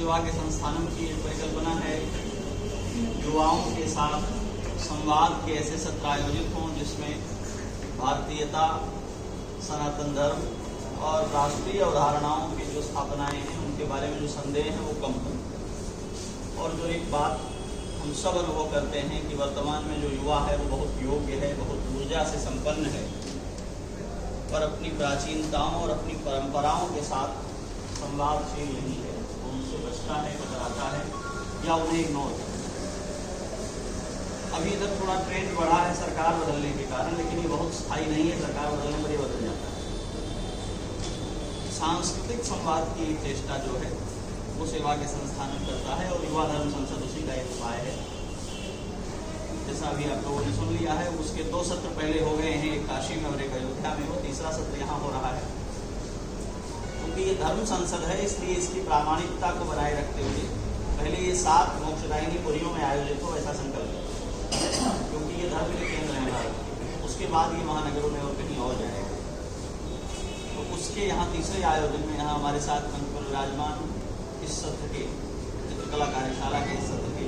सेवा के संस्थानों की एक परिकल्पना है युवाओं के साथ संवाद के ऐसे सत्र आयोजित हों जिसमें भारतीयता, सनातन धर्म और राष्ट्रीय अवधारणाओं की जो स्थापनाएं हैं उनके बारे में जो संदेह है वो कम हो। और जो एक बात हम सब अनुभव करते हैं कि वर्तमान में जो युवा है वो बहुत योग्य है, बहुत ऊर्जा से संपन्न है, पर अपनी प्राचीनताओं और अपनी परंपराओं के साथ संवादशील नहीं है, वो उनसे बचता है, कतराता है या उन्हें इग्नोर करता है। अभी इधर थोड़ा ट्रेंड बढ़ा है सरकार बदलने के कारण, लेकिन ये बहुत स्थायी नहीं है, सरकार बदलने पर ये बदल जाता है। सांस्कृतिक संवाद की चेष्टा जो है वो सेवा के संस्थान में करता है और युवा धर्म संसद उसी का एक उपाय है। जैसा अभी आप लोगों ने सुन लिया है, उसके 2 सत्र पहले हो गए हैं, एक काशी में और एक अयोध्या में, वो तीसरा सत्र यहाँ हो रहा है। क्योंकि ये धर्म संसद है इसलिए इसकी प्रामाणिकता को बनाए रखते हुए पहले ये 7 मोक्षदायिनी पुरियों में आयोजित हो, ऐसा संकल्प है, क्योंकि ये धर्म के केंद्र है भारत। उसके बाद ये महानगरों में और कहीं और जाएगा। तो उसके यहाँ तीसरे आयोजन में यहाँ हमारे साथ मंच विराजमान इस सत्र के चित्रकला कार्यशाला के इस सत्र के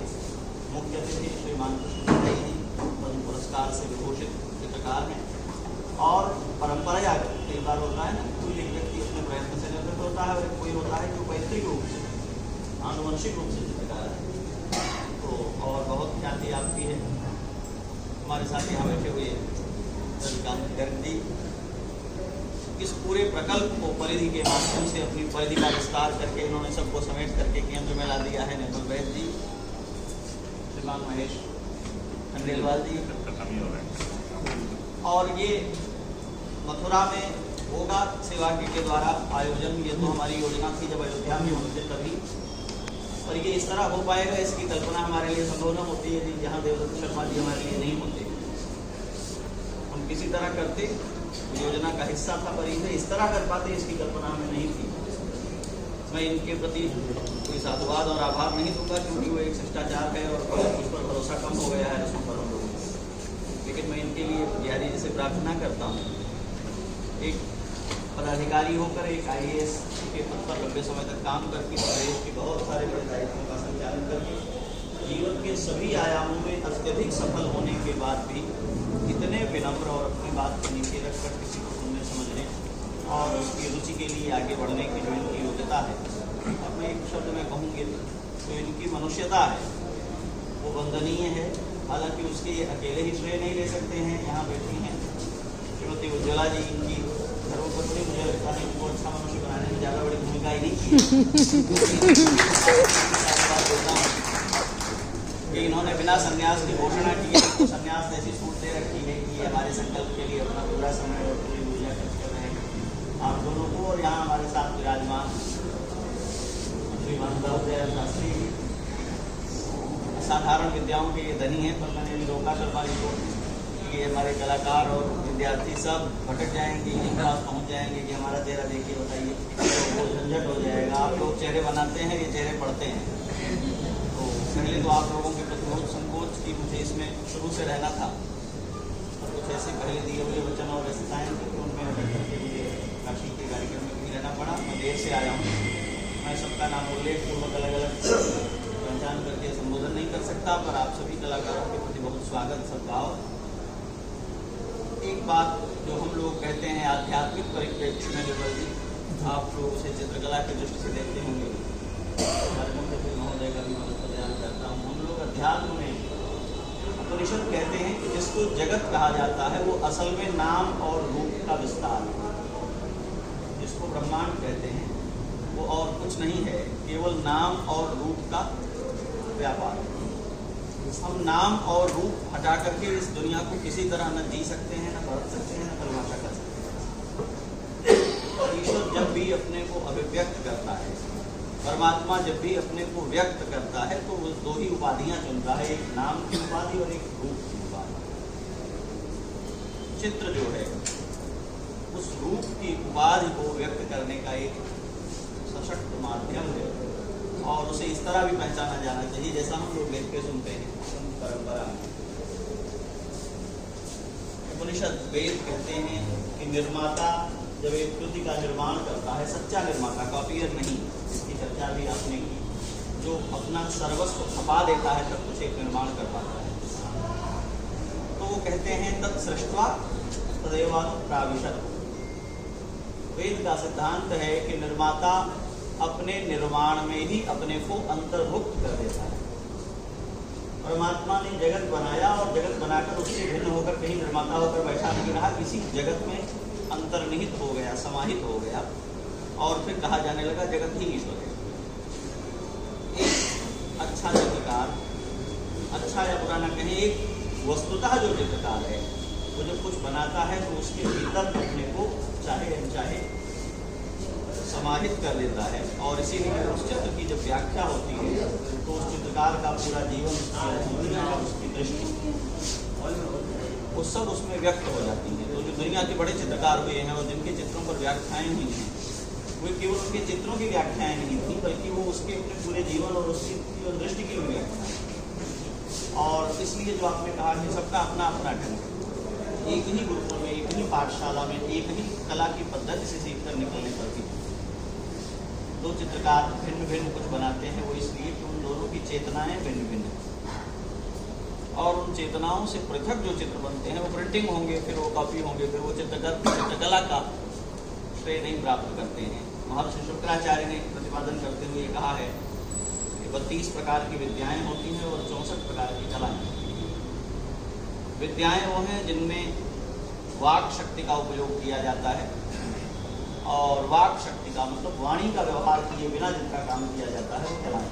मुख्य अतिथि श्रीमान कृष्ण जी पद्म पुरस्कार से विभूषित चित्रकार हैं। और परंपरा कई बार होता है ना, कोई एक व्यक्ति अपने प्रयत्न से निर्मित होता है और कोई होता है जो पैतृक रूप से, आनुवंशिक रूप से चित्रकार है। तो और बहुत ख्याति आपकी है। हमारे साथ यहाँ बैठे हुए रजनीकांत गर्ग जी इस पूरे प्रकल्प को परिधि के माध्यम से अपनी परिधि का विस्तार करके इन्होंने सबको समेट करके केंद्र में ला दिया है। निर्मल वैद्य जी, श्रीमान महेश खंडेलवाल जी, और ये मथुरा में होगा सेवा के द्वारा आयोजन। ये तो हमारी योजना थी जब अयोध्या में होते तभी, और ये इस तरह हो पाएगा इसकी कल्पना हमारे लिए संभव न होती है जहाँ देवदत्त शर्मा जी हमारे लिए नहीं होते। हम किसी तरह करते, योजना का हिस्सा था, पर इन्हें इस तरह कर पाते इसकी कल्पना हमें नहीं थी। मैं इनके प्रति कोई साधुवाद और आभार नहीं दूंगा क्योंकि वो एक शिष्टाचार है और उस पर भरोसा कम हो गया है रस्मों पर हम लोगों को। लेकिन मैं इनके लिए बिहारी जी से प्रार्थना करता हूँ, एक पदाधिकारी होकर एक IAS के पद पर लंबे समय तक काम करके देश के बहुत सारे बड़े दायित्वों का संचालन करके जीवन के सभी आयामों में अत्यधिक सफल होने के बाद भी इतने विनम्र और अपनी बात को नीचे रखकर किसी को सुनने समझने और उसकी रुचि के लिए आगे बढ़ने की जो इनकी योग्यता है, और मैं एक शब्द में कहूँगी तो इनकी मनुष्यता है वो वंदनीय है। हालांकि उसके ये अकेले ही श्रेय नहीं ले सकते हैं। यहाँ बैठी हैं श्रीमती उज्ज्वला जी, इनकी धर्मपत्नी, मुझे लगता है इनको अच्छा मनुष्य बनाने में ज़्यादा बड़ी भूमिका ही नहीं की कि इन्होंने बिना संन्यास की घोषणा की है, तो संन्यास ऐसी छूट दे रखी है कि ये हमारे संकल्प के लिए अपना पूरा समय और पूरी ऊर्जा खर्च कर रहे हैं आप दोनों को। और यहाँ हमारे साथ विराजमान श्रीमान दयाल शास्त्री साधारण विद्याओं के ये धनी हैं, पर मैंने भी रोका शर्मा जी को कि हमारे कलाकार और विद्यार्थी सब भटक जाएंगे, यहीं पास पहुँच जाएंगे कि हमारा चेहरा देखिए बताइए, तो झंझट हो जाएगा। आप लोग चेहरे बनाते हैं, ये चेहरे पढ़ते हैं। पहले तो आप लोगों के प्रति बहुत संकोच की मुझे इसमें शुरू से रहना था, और कुछ ऐसे पहले दिए हुए वचन और व्यवस्थाएँ थी कि उनमें अटक करके मुझे काशी के कार्यक्रम में भी रहना पड़ा। मैं देर से आया हूँ, मैं सबका नाम उल्लेख पूर्वक अलग अलग पहचान करके संबोधन नहीं कर सकता, पर आप सभी कलाकारों के प्रति बहुत स्वागत, सद्भाव। एक बात जो हम लोग कहते हैं आध्यात्मिक परिप्रेक्ष्य में, निर्मल जी आप लोग उसे चित्रकला की दृष्टि से देखते होंगे, महोदय का भी मैं ध्यान करता हूँ। हम लोग अध्यात्म में उपनिषद कहते हैं कि जिसको जगत कहा जाता है वो असल में नाम और रूप का विस्तार है। जिसको ब्रह्मांड कहते हैं वो और कुछ नहीं है, केवल नाम और रूप का व्यापार है। हम नाम और रूप हटा करके इस दुनिया को किसी तरह न जी सकते हैं, न बढ़ सकते हैं, न परिभाषा कर सकते हैं। ईश्वर जब भी अपने को अभिव्यक्त करता है, परमात्मा जब भी अपने को व्यक्त करता है, तो वो 2 ही उपाधियां चुनता है, एक नाम की उपाधि और एक रूप की उपाधि। चित्र जो है उस रूप की उपाधि को व्यक्त करने का एक सशक्त माध्यम है, और उसे इस तरह भी पहचाना जाना चाहिए जैसा हम लोग देख के सुनते हैं परंपरा में। उपनिषद वेद कहते हैं कि निर्माता जब एक कृति का निर्माण करता है, सच्चा निर्माता, कॉपियर नहीं, इसकी चर्चा भी आपने की, जो अपना सर्वस्व खपा देता है तब कुछ एक निर्माण कर पाता है। तो वो कहते हैं तत्सृष्ट्वा तदेवानुप्राविशत्। वेद का सिद्धांत है कि निर्माता अपने निर्माण में ही अपने को अंतर्भुक्त कर देता है। परमात्मा ने जगत बनाया और जगत बनाकर उससे भिन्न होकर कहीं निर्माता होकर बैठा नहीं रहा, किसी जगत में अंतर्निहित हो गया, समाहित हो गया और फिर कहा जाने लगा जगत ही ईश्वर है। एक अच्छा चित्रकार, अच्छा या बुरा न कहें, एक वस्तुतः जो चित्रकार है वो जब कुछ बनाता है तो उसके भीतर अपने को चाहे अनचाहे समाहित कर देता है और इसीलिए उस चित्र की जब व्याख्या होती है तो उस चित्रकार का पूरा जीवन, उसकी दृष्टि, वो सब उसमें व्यक्त हो जाती है। तो जो दुनिया के बड़े चित्रकार हुए हैं और जिनके चित्रों पर व्याख्याएं हुई हैं, वे केवल उनके चित्रों की व्याख्याएं नहीं थी बल्कि वो उसके अपने पूरे जीवन और उसकी जीवन दृष्टि की भी व्याख्या। और इसलिए जो आपने कहा कि सबका अपना अपना ढंग है, एक ही गुरुकुल में, एक ही पाठशाला में, एक ही कला की पद्धति से सीख कर निकलने पर भी दो चित्रकार भिन्न भिन्न कुछ बनाते हैं। वो इसलिए कि उन दोनों की चेतनाएं भिन्न भिन्न हैं और उन चेतनाओं से पृथक जो चित्र बनते हैं वो प्रिंटिंग होंगे, फिर वो कॉपी होंगे, फिर वो चित्रकला का श्रेय नहीं प्राप्त करते हैं। महर्षि शुक्राचार्य ने प्रतिपादन करते हुए कहा है कि 32 प्रकार की विद्याएं होती हैं और 64 प्रकार की कलाएं। विद्याएं वो हैं जिनमें वाक शक्ति का उपयोग किया जाता है और वाक शक्ति का मतलब वाणी का व्यवहार किए बिना जिनका काम किया जाता है वो कलाएं।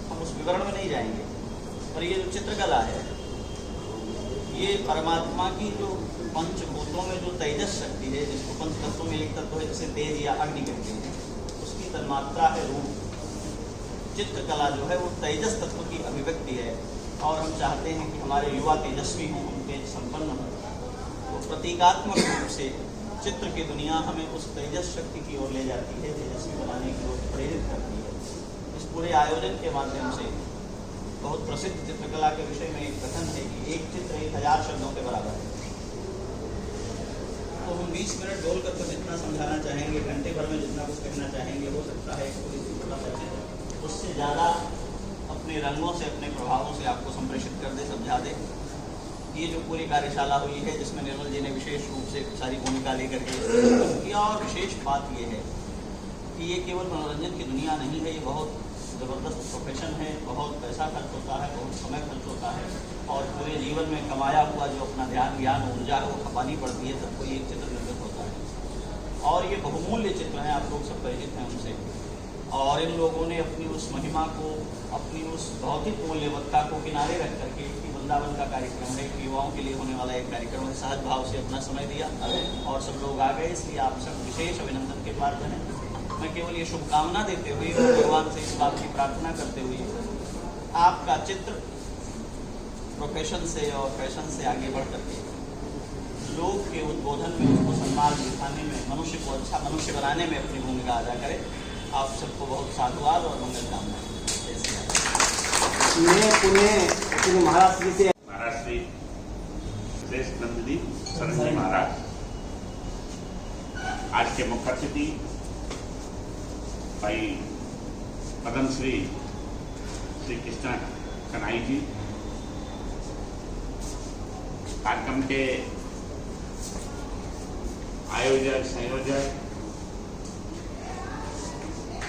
हम उस विवरण में नहीं जाएंगे, पर ये जो चित्रकला है ये परमात्मा की जो पंचभूतों में जो तेजस शक्ति है, जिसको पंच तत्वों में एक तत्व है जैसे तेज या अग्नि कहते हैं, उसकी तन्मात्रा है रूप। चित्रकला जो है वो तेजस तत्व की अभिव्यक्ति है और हम चाहते हैं कि हमारे युवा तेजस्वी हों, उनके संपन्न हों। तो प्रतीकात्मक रूप से चित्र की दुनिया हमें उस तेजस शक्ति की ओर ले जाती है, तेजस्वी बनाने की ओर प्रेरित करती है। इस पूरे आयोजन के माध्यम से बहुत प्रसिद्ध चित्रकला के विषय में एक कथन है कि एक चित्र 1000 शब्दों के बराबर है। तो हम 20 मिनट बोल कर तो जितना समझाना चाहेंगे, घंटे भर में जितना कुछ कहना चाहेंगे, हो सकता है कोई छोटा सा चित्र उससे ज़्यादा अपने रंगों से, अपने प्रभावों से आपको संप्रेषित कर दे, समझा दे। ये जो पूरी कार्यशाला हुई है जिसमें निर्मल जी ने विशेष रूप से सारी भूमिका लेकर के किया, और विशेष बात ये है कि ये केवल मनोरंजन की दुनिया नहीं है, ये बहुत ज़बरदस्त प्रोफेशन है। बहुत पैसा खर्च होता है, बहुत समय खर्च होता है और पूरे जीवन में कमाया हुआ जो अपना ध्यान, ज्ञान, ऊर्जा है वो खपानी पड़ती है, तब कोई एक चित्र निर्मित होता है। और ये बहुमूल्य चित्र हैं, आप लोग सब परिचित हैं उनसे। और इन लोगों ने अपनी उस महिमा को, अपनी उस भौतिक मूल्यवत्ता को किनारे रख करके, कि वृंदावन का कार्यक्रम है, युवाओं के लिए होने वाला एक कार्यक्रम है, सहज भाव से अपना समय दिया और सब लोग आ गए। इसलिए आप सब विशेष अभिनंदन के पात्र हैं। मैं केवल ये शुभकामना देते हुए और भगवान से इस बात की प्रार्थना करते हुए आपका चित्र प्रोफेशन से और फैशन से आगे बढ़ करके लोग के उद्बोधन में, उसको सम्मान दिखाने में, मनुष्य को अच्छा मनुष्य बनाने में अपनी भूमिका अदा करें। आप सबको बहुत साधुवाद और मंगल कामनाएं। मैं पुणे महाराष्ट्र से महाराष्ट्री सुरेश नंदनी सरंजी महाराज, आज के मुख्य अतिथि भाई पद्म श्री कृष्ण कन्हई जी, कार्यक्रम के आयोजक, संयोजक,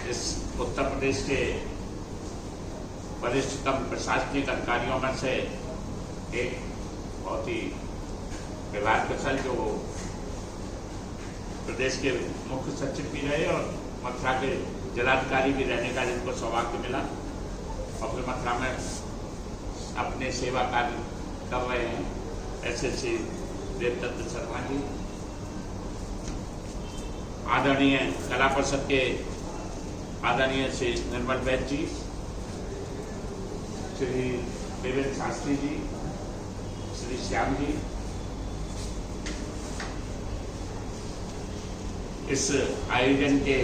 इस उत्तर प्रदेश के वरिष्ठतम प्रशासनिक अधिकारियों में से एक बहुत ही विभाग जो प्रदेश के मुख्य सचिव भी रहे और मथुरा के जिलाधिकारी भी रहने का जिनको सौभाग्य मिला और फिर मथुरा में अपने सेवा कार्य कर रहे हैं, ऐसे श्री देवदत्त शर्मा जी, आदरणीय कला परिषद के आदरणीय श्री निर्मल वैद्य जी, श्री देवेंद्र शास्त्री जी, श्री श्याम जी, इस आयोजन के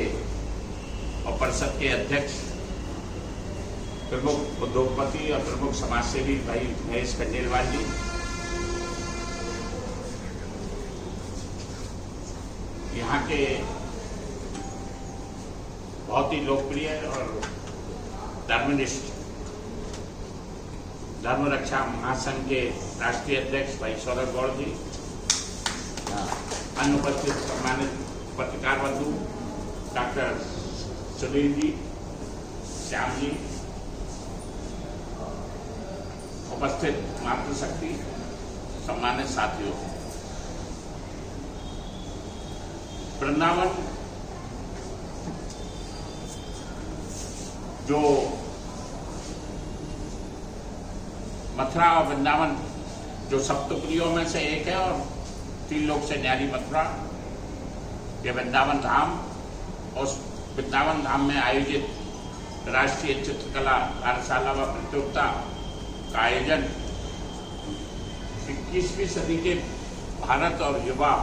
और परिषद के अध्यक्ष, प्रमुख उद्योगपति और प्रमुख समाजसेवी भाई महेश खंडेलवाल जी, यहाँ के बहुत ही लोकप्रिय और धर्मनिष्ठ धर्म रक्षा महासंघ के राष्ट्रीय अध्यक्ष भाई सौरभ गौड़ जी, अन्य उपस्थित सम्मानित पत्रकार बंधु डॉक्टर सुनील जी, श्याम जी, उपस्थित मातृशक्ति, सम्मानित साथियों, वृंदावन जो मथुरा और वृंदावन जो सप्तप्रियों में से एक है और 3 लोक से न्यारी मथुरा, ये वृंदावन धाम, और वृंदावन धाम में आयोजित राष्ट्रीय चित्रकला कार्यशाला व प्रतियोगिता का आयोजन 21वीं सदी के भारत और युवा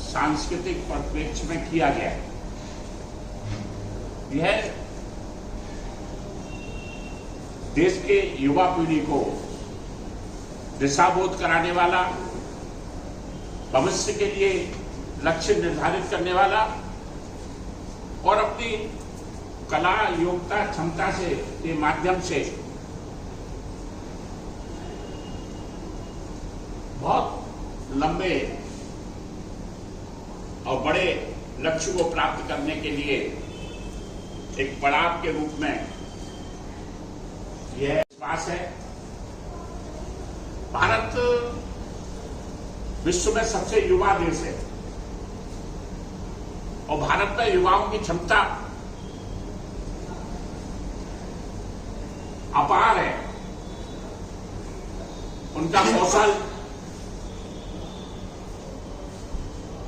सांस्कृतिक परिप्रेक्ष्य में किया गया है। यह देश के युवा पीढ़ी को दिशाबोध कराने वाला, भविष्य के लिए लक्ष्य निर्धारित करने वाला और अपनी कला, योग्यता, क्षमता से के माध्यम से बहुत लंबे और बड़े लक्ष्य को प्राप्त करने के लिए एक पड़ाव के रूप में यह विश्वास है। भारत विश्व में सबसे युवा देश है और भारत में युवाओं की क्षमता अपार है। उनका कौशल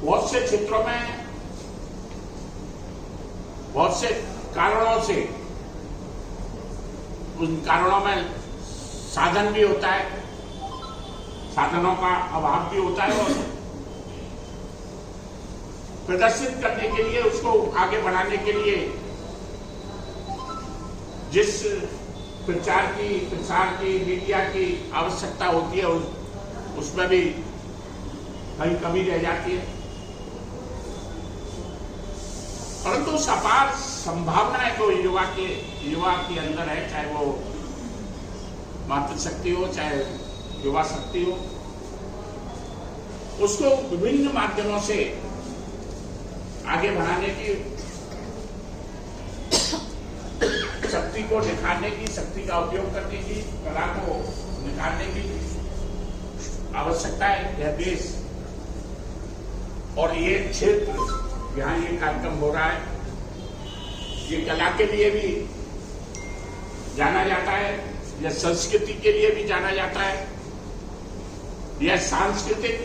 बहुत से क्षेत्रों में, बहुत से कारणों से, उन कारणों में साधन भी होता है, साधनों का अभाव भी होता है और प्रदर्शित करने के लिए, उसको आगे बढ़ाने के लिए जिस प्रचार की, प्रसार की, मीडिया की आवश्यकता होती है उसमें भी कहीं कमी रह जाती है। परंतु उस अपार संभावनाएं जो युवा के अंदर है, चाहे वो मातृशक्ति हो, चाहे युवा शक्ति हो, उसको विभिन्न माध्यमों से आगे बढ़ाने की, शक्ति को निखारने की, शक्ति का उपयोग करने की, कला को निखारने की आवश्यकता है। यह देश और ये क्षेत्र, यहाँ ये कार्यक्रम हो रहा है, ये कला के लिए भी जाना जाता है, यह संस्कृति के लिए भी जाना जाता है, यह सांस्कृतिक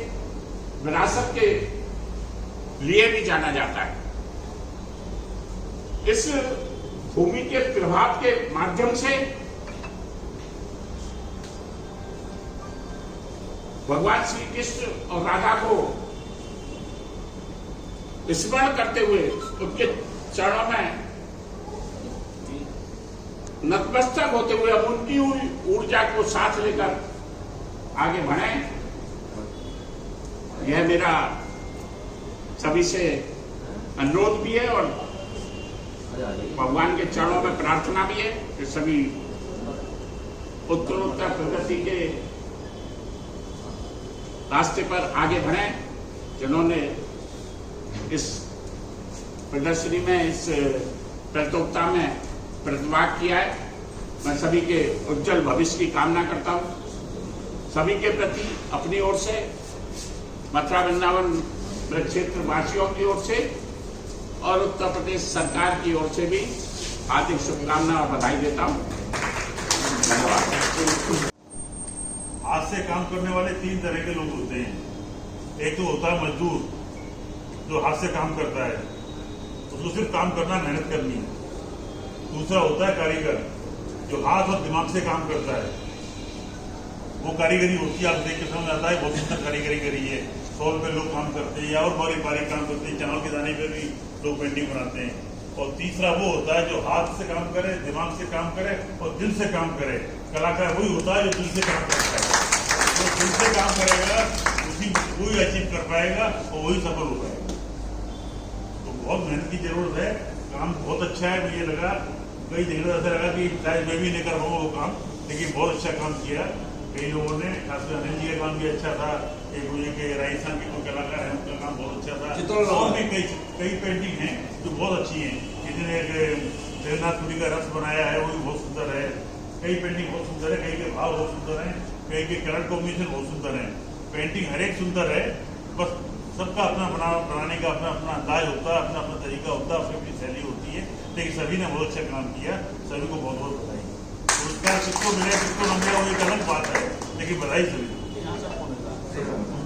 विरासत के लिए भी जाना जाता है। इस भूमि के प्रभाव के माध्यम से भगवान श्री कृष्ण और राधा को स्मरण करते हुए उनके चरणों में नतमस्तक होते हुए अब उनकी ऊर्जा को साथ लेकर आगे बढ़े, यह मेरा सभी से अनुरोध भी है और भगवान के चरणों में प्रार्थना भी है कि सभी उत्तरोत्तर प्रगति के रास्ते पर आगे बढ़े। जिन्होंने इस प्रदर्शनी में, इस प्रतियोगिता में प्रतिभाग किया है, मैं सभी के उज्जवल भविष्य की कामना करता हूं। सभी के प्रति अपनी ओर से, मथुरा वृंदावन क्षेत्र वासियों की ओर से और उत्तर प्रदेश सरकार की ओर से भी हार्दिक शुभकामना और बधाई देता हूं। धन्यवाद। हाथ से काम करने वाले 3 तरह के लोग होते हैं। एक तो होता है मजदूर, जो हाथ से काम करता है, उसको सिर्फ काम करना, मेहनत करनी है। दूसरा होता है कारीगर, जो हाथ और दिमाग से काम करता है। वो कारीगरी होती है, आप देख के समझ आता है बहुत सुंदर कारीगरी करी है। 100 रुपये लोग काम करते हैं या और बारीक काम करते हैं, चावल के दाने पे भी लोग पेंटिंग बनाते हैं। और तीसरा वो होता है जो हाथ से काम करे, दिमाग से काम करे और दिल से काम करे। कलाकार वही होता है जो दिल से काम करता है। जो दिल से काम करेगा वही अचीव कर पाएगा और वही सफल हो पाएगा। तो बहुत मेहनत की जरूरत है। काम बहुत अच्छा है, मुझे लगा कई देखने ऐसा लगा कि शायद मैं भी नहीं कर पाऊंगा वो काम, लेकिन बहुत अच्छा काम किया कई लोगों ने। खासकर अनिल जी का काम भी अच्छा था, एक मुझे के राजस्थान के कोई कलाकार हैं उनका काम बहुत अच्छा था। और भी कई पेंटिंग हैं जो बहुत अच्छी हैं। किसी ने जगन्नाथपुरी का रथ बनाया है, वो भी बहुत सुंदर है। कई पेंटिंग बहुत सुंदर है, कई के भाव बहुत सुंदर हैं, कई के कलर कॉम्बिनेशन बहुत सुंदर है। पेंटिंग हर एक सुंदर है, बस सबका अपना बनाने का अपना अपना अंदाज होता है, अपना अपना तरीका होता है, अपनी अपनी शैली होती है। लेकिन सभी ने बहुत अच्छा काम किया, सभी को बहुत बहुत बधाई। पुरस्कार किसको मिले किसको न मिले वो एक अलग बात है, लेकिन बधाई सभी को।